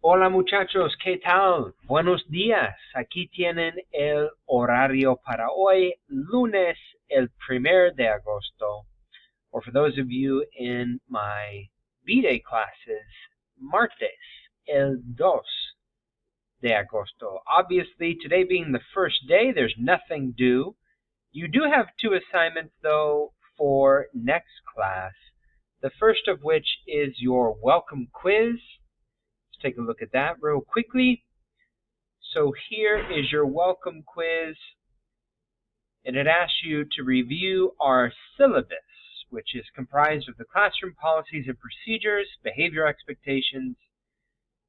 Hola muchachos, ¿qué tal? Buenos días. Aquí tienen el horario para hoy, lunes, el 1 de agosto. Or for those of you in my B-Day classes, martes, el 2 de agosto. Obviously, today being the first day, there's nothing due. You do have 2 assignments, though, for next class. The first of which is your welcome quiz. Let's take a look at that real quickly. So here is your welcome quiz, and it asks you to review our syllabus, which is comprised of the classroom policies and procedures, behavior expectations,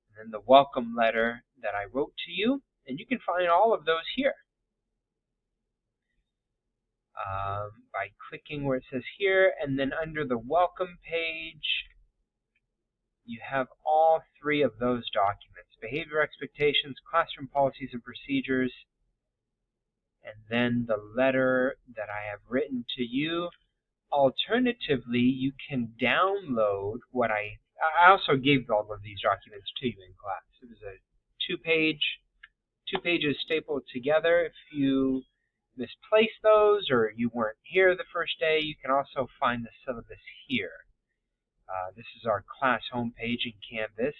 and then the welcome letter that I wrote to you. And you can find all of those here by clicking where it says here, and then under the welcome page, you have all 3 of those documents: behavior expectations, classroom policies and procedures, and then the letter that I have written to you. Alternatively, you can download what I also gave all of these documents to you in class. It was a 2 pages stapled together. If you misplaced those or you weren't here the first day, you can also find the syllabus here. This is our class homepage in Canvas.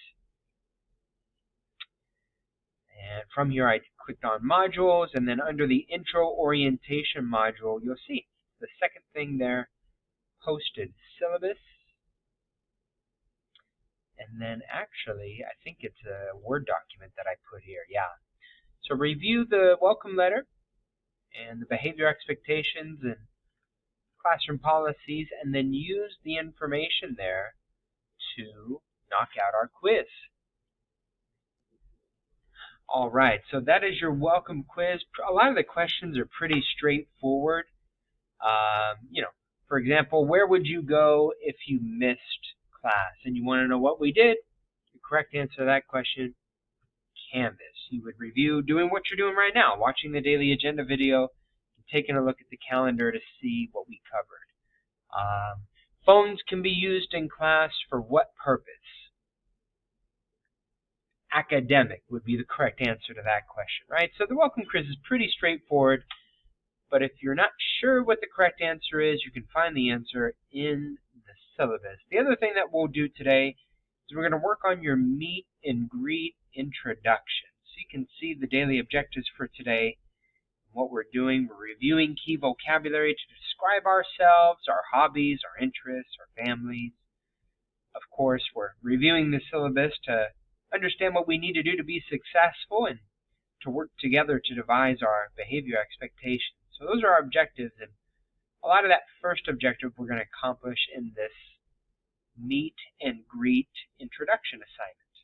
And from here I clicked on modules, and then under the intro orientation module, you'll see the second thing there, posted syllabus. And then actually, I think it's a Word document that I put here, yeah. So review the welcome letter and the behavior expectations and classroom policies, and then use the information there to knock out our quiz. All right, so that is your welcome quiz. A lot of the questions are pretty straightforward. For example, where would you go if you missed class? And you want to know what we did? The correct answer to that question, Canvas. You would review doing what you're doing right now, watching the daily agenda video, and taking a look at the calendar to see what we covered. Phones can be used in class for what purpose? Academic would be the correct answer to that question, right? So the welcome quiz is pretty straightforward, but if you're not sure what the correct answer is, you can find the answer in the syllabus. The other thing that we'll do today is we're going to work on your meet and greet introduction. So you can see the daily objectives for today. What we're doing, we're reviewing key vocabulary to describe ourselves, our hobbies, our interests, our families. Of course, we're reviewing the syllabus to understand what we need to do to be successful and to work together to devise our behavior expectations. So those are our objectives, and a lot of that first objective we're going to accomplish in this meet and greet introduction assignment.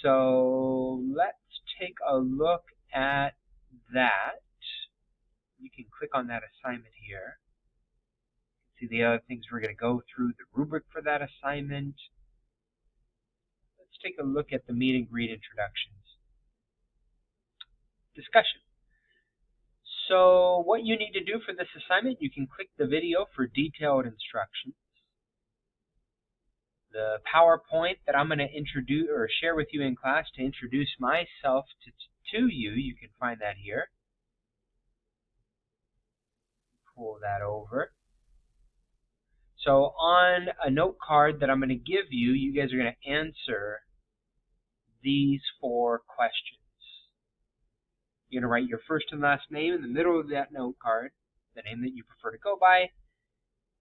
So let's take a look at that. You can click on that assignment here. See the other things we're going to go through, the rubric for that assignment. Let's take a look at the meet and greet introductions. Discussion. So what you need to do for this assignment, you can click the video for detailed instructions. The PowerPoint that I'm going to introduce or share with you in class to introduce myself to you, you can find that here. Pull that over. So on a note card that I'm going to give you, you guys are going to answer these 4 questions. You're going to write your first and last name in the middle of that note card, the name that you prefer to go by,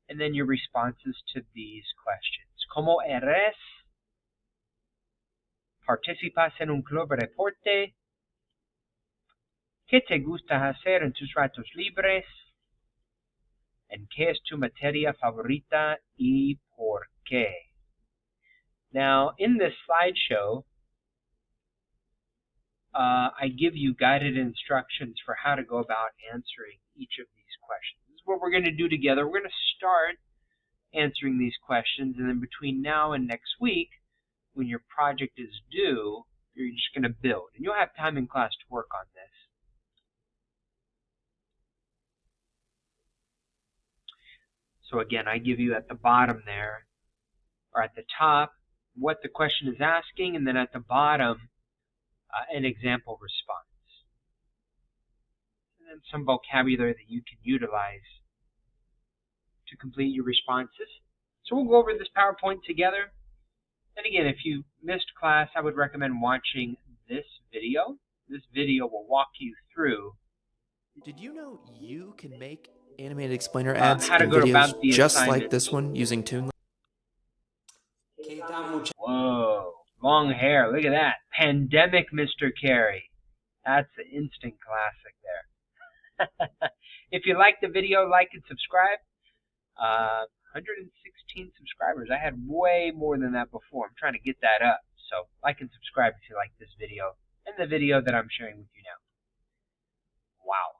and then your responses to these questions. ¿Cómo eres? ¿Participas en un club de deporte? ¿Qué te gusta hacer en tus ratos libres? ¿En qué es tu materia favorita y por qué? Now, in this slideshow, I give you guided instructions for how to go about answering each of these questions. This is what we're going to do together. We're going to start answering these questions, and then between now and next week, when your project is due, you're just going to build. And you'll have time in class to work on this. So again, I give you at the bottom there, or at the top, what the question is asking, and then at the bottom, an example response. And then some vocabulary that you can utilize to complete your responses. So we'll go over this PowerPoint together. And again, if you missed class, I would recommend watching this video. This video will walk you through. Did you know you can make animated explainer ads how to and go videos about the just assignment. like this one using Toonly? Whoa, long hair. Look at that. Pandemic Mr. Carey. That's an instant classic there. If you like the video, like and subscribe. 116 subscribers. I had way more than that before. I'm trying to get that up. So like and subscribe if you like this video and the video that I'm sharing with you now. Wow.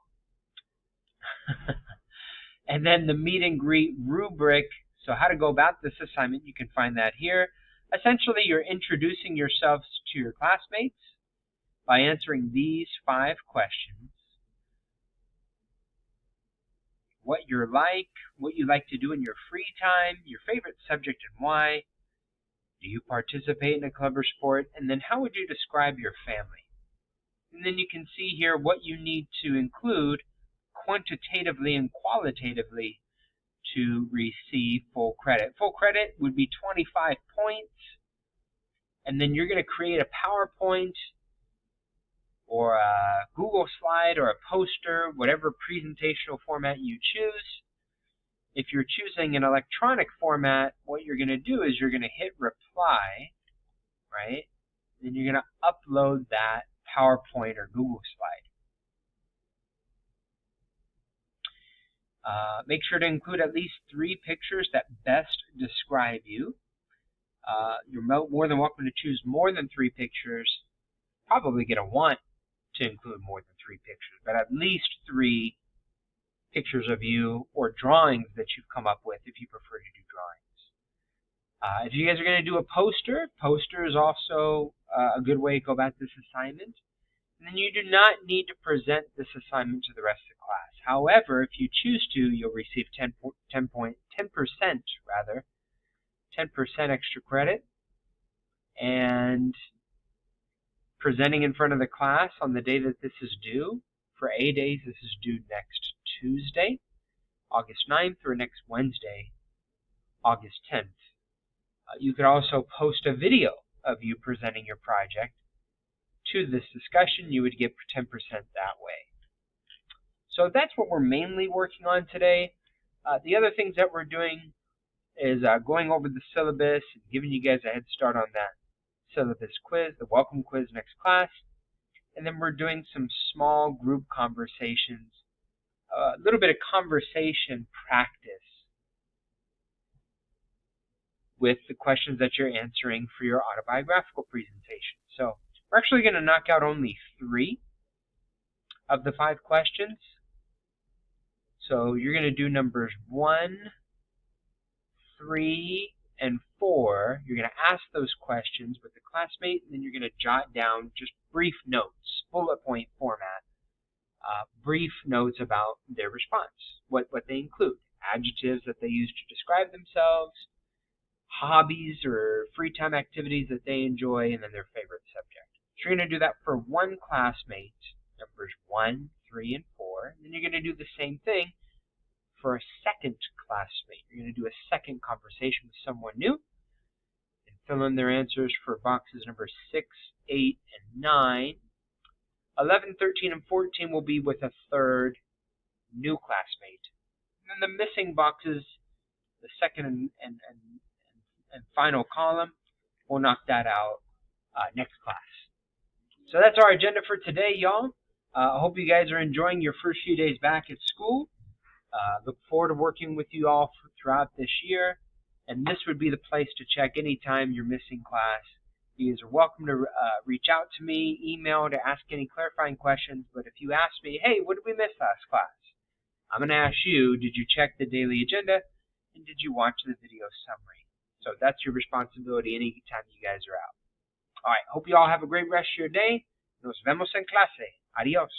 And then the meet and greet rubric. So how to go about this assignment, you can find that here. Essentially, you're introducing yourselves to your classmates by answering these 5 questions. What you're like, what you like to do in your free time, your favorite subject and why. Do you participate in a club or sport? And then how would you describe your family? And then you can see here what you need to include quantitatively and qualitatively to receive full credit. Full credit would be 25 points. And then you're going to create a PowerPoint or a Google slide or a poster, whatever presentational format you choose. If you're choosing an electronic format, what you're going to do is you're going to hit reply, right? Then you're going to upload that PowerPoint or Google slide. Make sure to include at least 3 pictures that best describe you. You're more than welcome to choose more than 3 pictures. Probably going to want to include more than 3 pictures, but at least 3 pictures of you or drawings that you've come up with if you prefer to do drawings. If you guys are going to do a poster is also a good way to go about this assignment. And then you do not need to present this assignment to the rest of the class. However, if you choose to, you'll receive 10% extra credit. And presenting in front of the class on the day that this is due, for A days, this is due next Tuesday, August 9th, or next Wednesday, August 10th. You could also post a video of you presenting your project to this discussion. You would get 10% that way. So that's what we're mainly working on today. The other things that we're doing is going over the syllabus and giving you guys a head start on that syllabus quiz, the welcome quiz next class. And then we're doing some small group conversations, a little bit of conversation practice with the questions that you're answering for your autobiographical presentation. So we're actually going to knock out only 3 of the 5 questions. So you're going to do numbers 1, 3, and 4. You're going to ask those questions with the classmate, and then you're going to jot down just brief notes, bullet point format, brief notes about their response, what they include, adjectives that they use to describe themselves, hobbies or free time activities that they enjoy, and then their favorite subject. So you're going to do that for one classmate, numbers 1, 3, and 4. And then you're going to do the same thing for a second classmate. You're going to do a second conversation with someone new and fill in their answers for boxes number 6, 8, and 9. 11, 13, and 14 will be with a third new classmate. And then the missing boxes, the second and final column, we'll knock that out next class. So that's our agenda for today, y'all. I hope you guys are enjoying your first few days back at school. Look forward to working with you all throughout this year. And this would be the place to check anytime you're missing class. You guys are welcome to reach out to me, email to ask any clarifying questions. But if you ask me, hey, what did we miss last class? I'm going to ask you, did you check the daily agenda? And did you watch the video summary? So that's your responsibility anytime you guys are out. All right, hope you all have a great rest of your day. Nos vemos en clase. Adiós.